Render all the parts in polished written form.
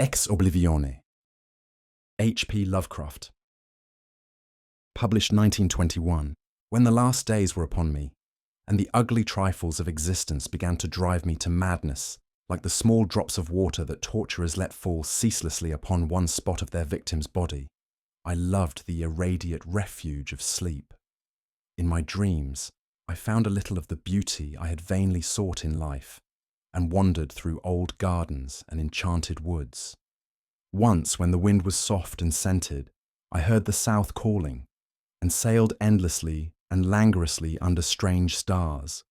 Ex Oblivione. H.P. Lovecraft. Published 1921, when the last days were upon me, and the ugly trifles of existence began to drive me to madness, like the small drops of water that torturers let fall ceaselessly upon one spot of their victim's body. I loved the irradiate refuge of sleep. In my dreams, I found a little of the beauty I had vainly sought in life, and wandered through old gardens and enchanted woods. Once, when the wind was soft and scented, I heard the south calling, and sailed endlessly and languorously under strange stars.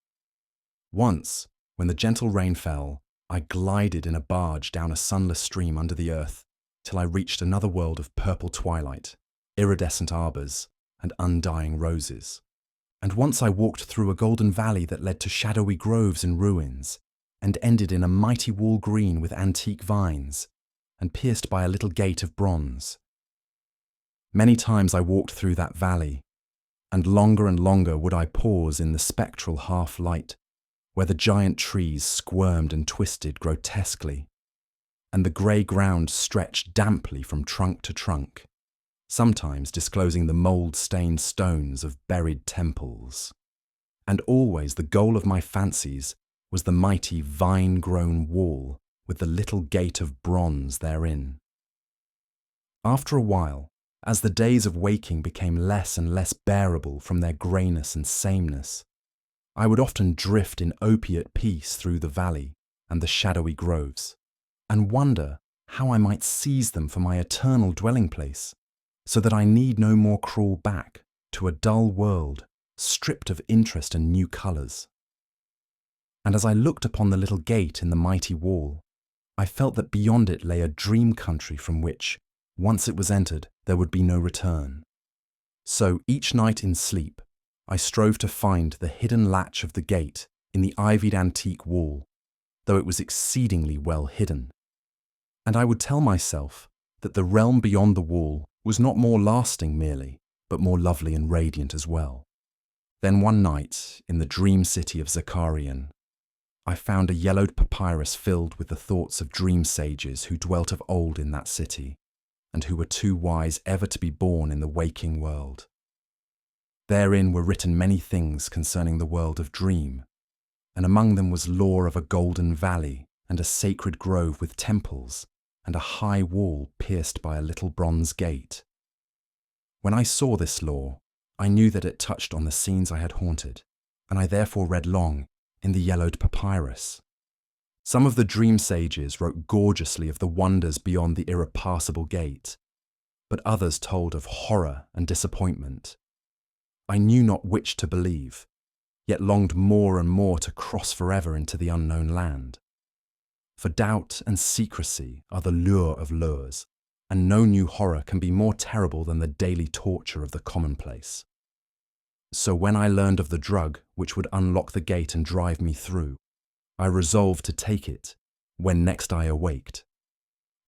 Once, when the gentle rain fell, I glided in a barge down a sunless stream under the earth, till I reached another world of purple twilight, iridescent arbours, and undying roses. And once I walked through a golden valley that led to shadowy groves and ruins, and ended in a mighty wall green with antique vines, and pierced by a little gate of bronze. Many times I walked through that valley, and longer would I pause in the spectral half-light, where the giant trees squirmed and twisted grotesquely, and the grey ground stretched damply from trunk to trunk, sometimes disclosing the mould-stained stones of buried temples. And always the goal of my fancies was the mighty vine-grown wall with the little gate of bronze therein. After a while, as the days of waking became less and less bearable from their greyness and sameness, I would often drift in opiate peace through the valley and the shadowy groves, and wonder how I might seize them for my eternal dwelling place, so that I need no more crawl back to a dull world stripped of interest and new colours. And as I looked upon the little gate in the mighty wall, I felt that beyond it lay a dream country from which, once it was entered, there would be no return. So each night in sleep, I strove to find the hidden latch of the gate in the ivied antique wall, though it was exceedingly well hidden. And I would tell myself that the realm beyond the wall was not more lasting merely, but more lovely and radiant as well. Then one night, in the dream city of Zakarian, I found a yellowed papyrus filled with the thoughts of dream sages who dwelt of old in that city, and who were too wise ever to be born in the waking world. Therein were written many things concerning the world of dream, and among them was lore of a golden valley and a sacred grove with temples and a high wall pierced by a little bronze gate. When I saw this lore, I knew that it touched on the scenes I had haunted, and I therefore read long in the yellowed papyrus. Some of the dream sages wrote gorgeously of the wonders beyond the irrepassable gate, but others told of horror and disappointment. I knew not which to believe, yet longed more and more to cross forever into the unknown land. For doubt and secrecy are the lure of lures, and no new horror can be more terrible than the daily torture of the commonplace. So when I learned of the drug which would unlock the gate and drive me through, I resolved to take it when next I awaked.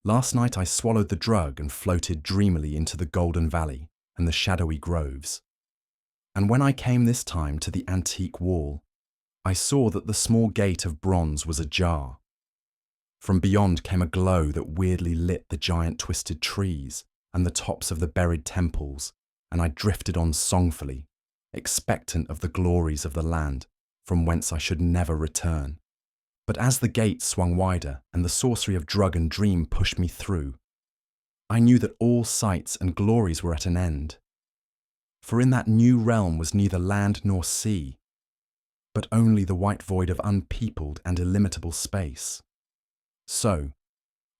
Last night I swallowed the drug and floated dreamily into the golden valley and the shadowy groves. And when I came this time to the antique wall, I saw that the small gate of bronze was ajar. From beyond came a glow that weirdly lit the giant twisted trees and the tops of the buried temples, and I drifted on songfully, expectant of the glories of the land from whence I should never return. But as the gate swung wider and the sorcery of drug and dream pushed me through, I knew that all sights and glories were at an end. For in that new realm was neither land nor sea, but only the white void of unpeopled and illimitable space. So,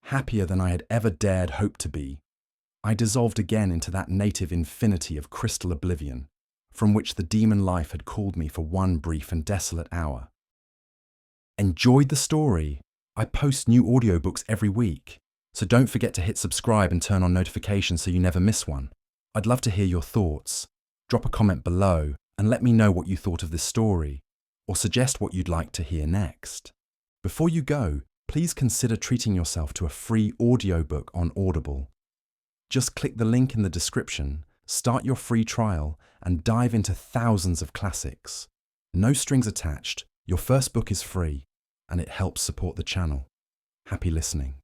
happier than I had ever dared hope to be, I dissolved again into that native infinity of crystal oblivion, from which the demon life had called me for one brief and desolate hour. Enjoyed the story? I post new audiobooks every week, so don't forget to hit subscribe and turn on notifications so you never miss one. I'd love to hear your thoughts. Drop a comment below and let me know what you thought of this story, or suggest what you'd like to hear next. Before you go, please consider treating yourself to a free audiobook on Audible. Just click the link in the description, start your free trial, and dive into thousands of classics. No strings attached, your first book is free, and it helps support the channel. Happy listening.